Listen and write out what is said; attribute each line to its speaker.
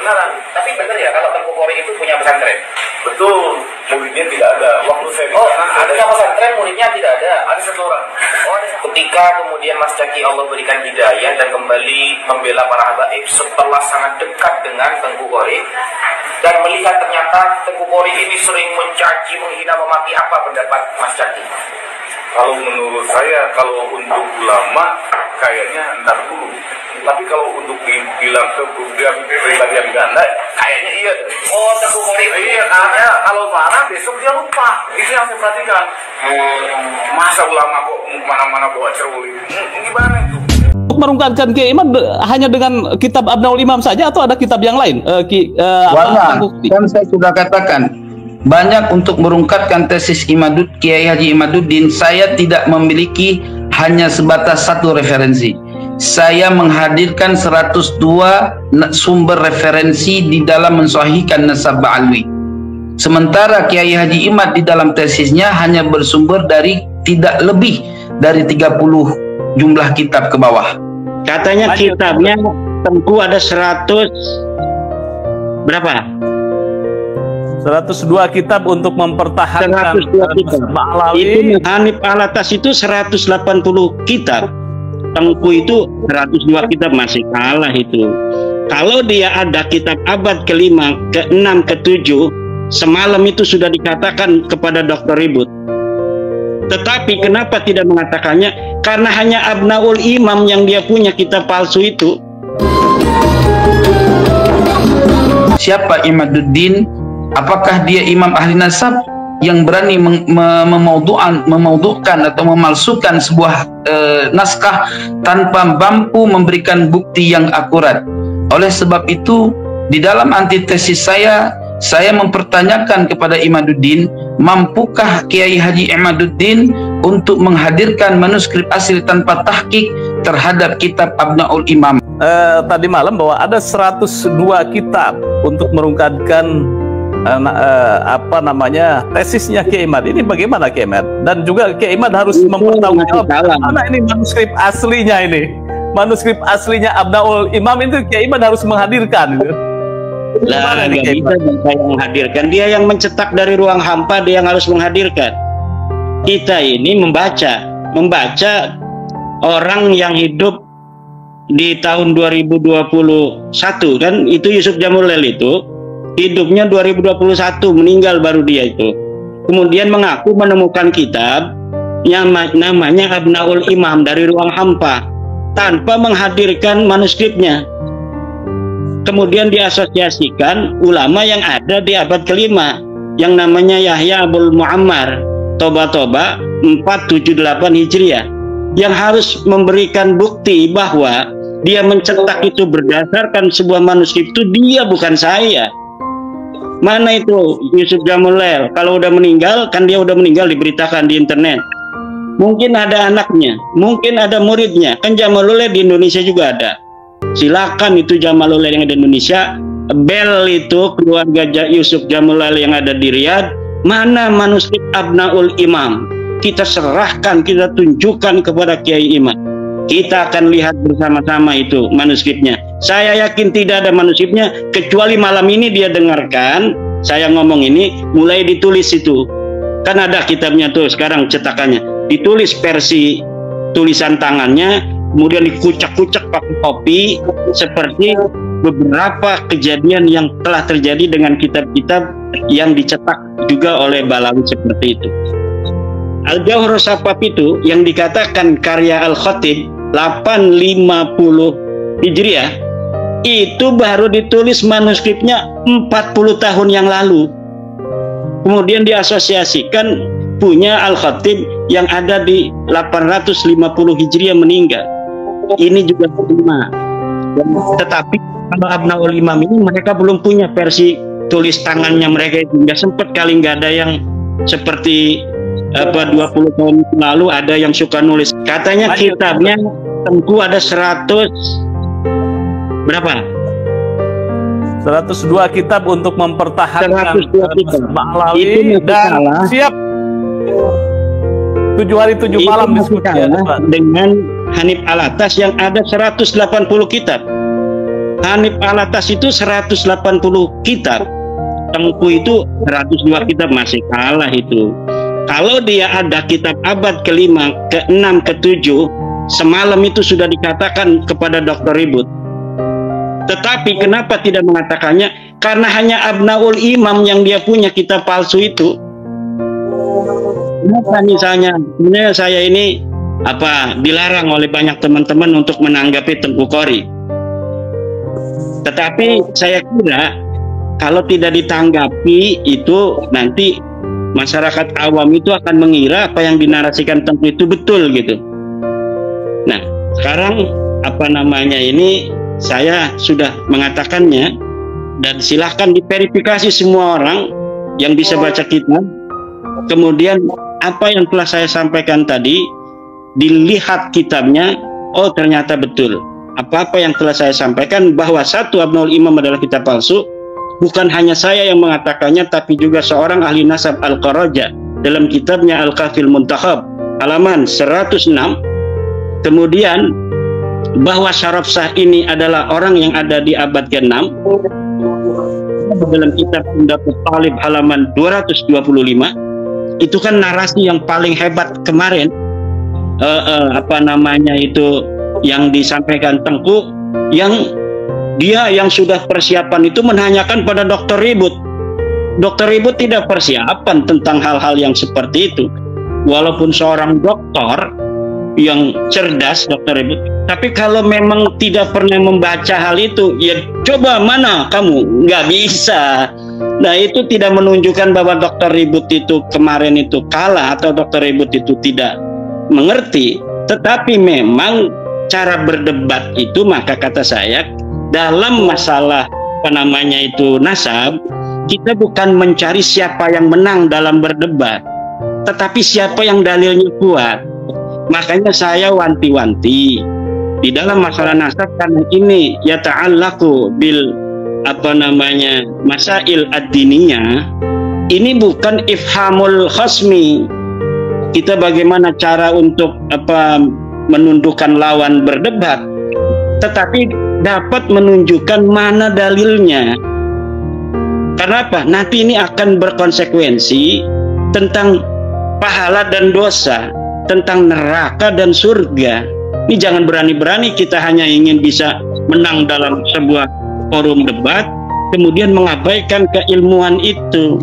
Speaker 1: kebenaran.
Speaker 2: Tapi benar ya kalau Tengku Kori itu punya pesantren?
Speaker 1: Betul, muridnya tidak ada. Waktu saya
Speaker 2: ada pesantren muridnya tidak ada.
Speaker 1: Ada satu orang.
Speaker 2: Ketika kemudian Mas Caki Allah berikan hidayah dan kembali membela para habaib setelah sangat dekat dengan Tengku Kori dan melihat ternyata Tengku Kori ini sering mencaci, menghina, memaki, apa pendapat Mas Caki?
Speaker 1: Kalau menurut saya, kalau untuk ulama kayaknya entar dulu. Tapi kalau untuk dibilang kepribadian ganda, kayaknya iya.
Speaker 2: Oh, Tengku Kori
Speaker 1: iya, karena kalau marah besok dia lupa. Itu yang saya perhatikan. Masa ulama kok mana-mana bawa cerulit? Gimana itu?
Speaker 3: Untuk merungkatkan Kiai Imad hanya dengan kitab Abnaul Imam saja atau ada kitab yang lain?
Speaker 4: Banyak, kan saya sudah katakan banyak untuk merungkatkan tesis Kiai Haji Imaduddin. Saya tidak memiliki hanya sebatas satu referensi. Saya menghadirkan 102 sumber referensi di dalam mensahihkan nasab Ba'alwi. Sementara Kiai Haji Imad di dalam tesisnya hanya bersumber dari tidak lebih dari 30 jumlah kitab ke bawah.
Speaker 5: Katanya kitabnya Tengku ada 100 berapa?
Speaker 3: 102 kitab untuk mempertahankan
Speaker 5: 102 kitab. Itu Hanif Alatas itu 180 kitab. Tengku itu 102 kitab, masih kalah itu. Kalau dia ada kitab abad ke-5, ke-6, ke-7, semalam itu sudah dikatakan kepada Dr. Ribut. Tetapi kenapa tidak mengatakannya? Karena hanya Abnaul Imam yang dia punya kitab palsu itu.
Speaker 4: Siapa Imaduddin? Apakah dia imam ahli nasab yang berani memaudukan atau memalsukan sebuah naskah tanpa mampu memberikan bukti yang akurat? Oleh sebab itu, di dalam antitesis saya mempertanyakan kepada Imaduddin, mampukah Kiai Haji Imaduddin untuk menghadirkan manuskrip asli tanpa tahqiq terhadap kitab Abnaul Imam?
Speaker 3: Tadi malam bahwa ada 102 kitab untuk merungkatkan tesisnya Kiai Imad. Ini bagaimana Kiai Imad? Dan juga Kiai Imad harus mempertanggungjawabkan mana ini manuskrip aslinya ini. Manuskrip aslinya Abnaul Imam itu Kiai Imad harus menghadirkan.
Speaker 5: Lah, nggak bisa saya menghadirkan. Dia yang mencetak dari ruang hampa, dia yang harus menghadirkan. Kita ini membaca orang yang hidup di tahun 2021 kan, itu Yusuf Jamulail itu hidupnya 2021, meninggal baru dia itu. Kemudian mengaku menemukan kitab yang namanya Abnaul Imam dari ruang hampa tanpa menghadirkan manuskripnya. Kemudian diasosiasikan ulama yang ada di abad ke-5 yang namanya Yahya Abul Muammar, Toba 478 Hijriah, yang harus memberikan bukti bahwa dia mencetak itu berdasarkan sebuah manuskrip itu dia, bukan saya. Mana itu Yusuf Jamulail? Kalau udah meninggal, kan dia udah meninggal, diberitakan di internet. Mungkin ada anaknya, mungkin ada muridnya. Kan Jamulail di Indonesia juga ada. Silakan itu Jamulail yang ada di Indonesia. Bel itu keluarga Yusuf Jamulail yang ada di Riyadh. Mana manuskrip Abnaul Imam? Kita serahkan, kita tunjukkan kepada Kiai Imad. Kita akan lihat bersama-sama itu manuskripnya. Saya yakin tidak ada manuskripnya, kecuali malam ini dia dengarkan saya ngomong ini, mulai ditulis itu. Kan ada kitabnya tuh sekarang cetakannya. Ditulis versi tulisan tangannya, kemudian dikucak-kucak pakai kopi, seperti beberapa kejadian yang telah terjadi dengan kitab-kitab yang dicetak juga oleh Balawi seperti itu. Al-Jauhar Safaf itu yang dikatakan karya Al-Khatib 850 Hijriah itu baru ditulis manuskripnya 40 tahun yang lalu. Kemudian diasosiasikan punya Al-Khatib yang ada di 850 Hijriah meninggal. Ini juga sama. Tetapi kalau Abnaul Imam ini mereka belum punya versi tulis tangannya mereka itu. Nggak sempat kali, nggak ada yang seperti 20 tahun lalu ada yang suka nulis. Katanya kitabnya Tengku ada 100 berapa?
Speaker 3: 102 kitab untuk mempertahankan
Speaker 5: Ba'alawi dan
Speaker 3: siap 7 hari 7 malam diskusi
Speaker 5: dengan Hanif Alatas yang ada 180 kitab. Hanif Alatas itu 180 kitab, Tengku itu 102 kitab, masih kalah itu. Kalau dia ada kitab abad ke-5, ke-6, ke-7, semalam itu sudah dikatakan kepada Dr. Ribut. Tetapi kenapa tidak mengatakannya? Karena hanya Abnaul Imam yang dia punya kitab palsu itu. Kenapa misalnya, sebenarnya saya ini dilarang oleh banyak teman-teman untuk menanggapi Tengku Qori. Tetapi saya kira kalau tidak ditanggapi itu nanti masyarakat awam itu akan mengira apa yang dinarasikan Tengku itu betul gitu. Nah, sekarang ini saya sudah mengatakannya, dan silahkan diverifikasi semua orang yang bisa baca kitab. Kemudian apa yang telah saya sampaikan tadi dilihat kitabnya, oh ternyata betul. Apa-apa yang telah saya sampaikan bahwa satu Abnaul Imam adalah kitab palsu, bukan hanya saya yang mengatakannya, tapi juga seorang ahli nasab Al-Qaraja dalam kitabnya Al-Kafil Muntakhab halaman 106. Kemudian bahwa Syaraf Shah ini adalah orang yang ada di abad ke-6 dalam kitab Pendapat Talib halaman 225. Itu kan narasi yang paling hebat kemarin, yang disampaikan Tengku, yang dia yang sudah persiapan itu menanyakan pada Dr. Ribut. Dr. Ribut tidak persiapan tentang hal-hal yang seperti itu, walaupun seorang dokter yang cerdas, Dr. Ribut. Tapi kalau memang tidak pernah membaca hal itu, ya coba mana kamu, nggak bisa. Nah, itu tidak menunjukkan bahwa Dr. Ribut itu kemarin itu kalah atau Dr. Ribut itu tidak mengerti. Tetapi memang cara berdebat itu, maka kata saya, dalam masalah nasab, kita bukan mencari siapa yang menang dalam berdebat, tetapi siapa yang dalilnya kuat. Makanya saya wanti-wanti di dalam masalah nasab, karena ini ya ta'allaku bil masail ad-diniyah, ini bukan ifhamul khasmi. Kita bagaimana cara untuk menundukkan lawan berdebat, tetapi dapat menunjukkan mana dalilnya. Karena apa? Nanti ini akan berkonsekuensi tentang pahala dan dosa, tentang neraka dan surga. Ini jangan berani-berani kita hanya ingin bisa menang dalam sebuah forum debat, kemudian mengabaikan keilmuan itu.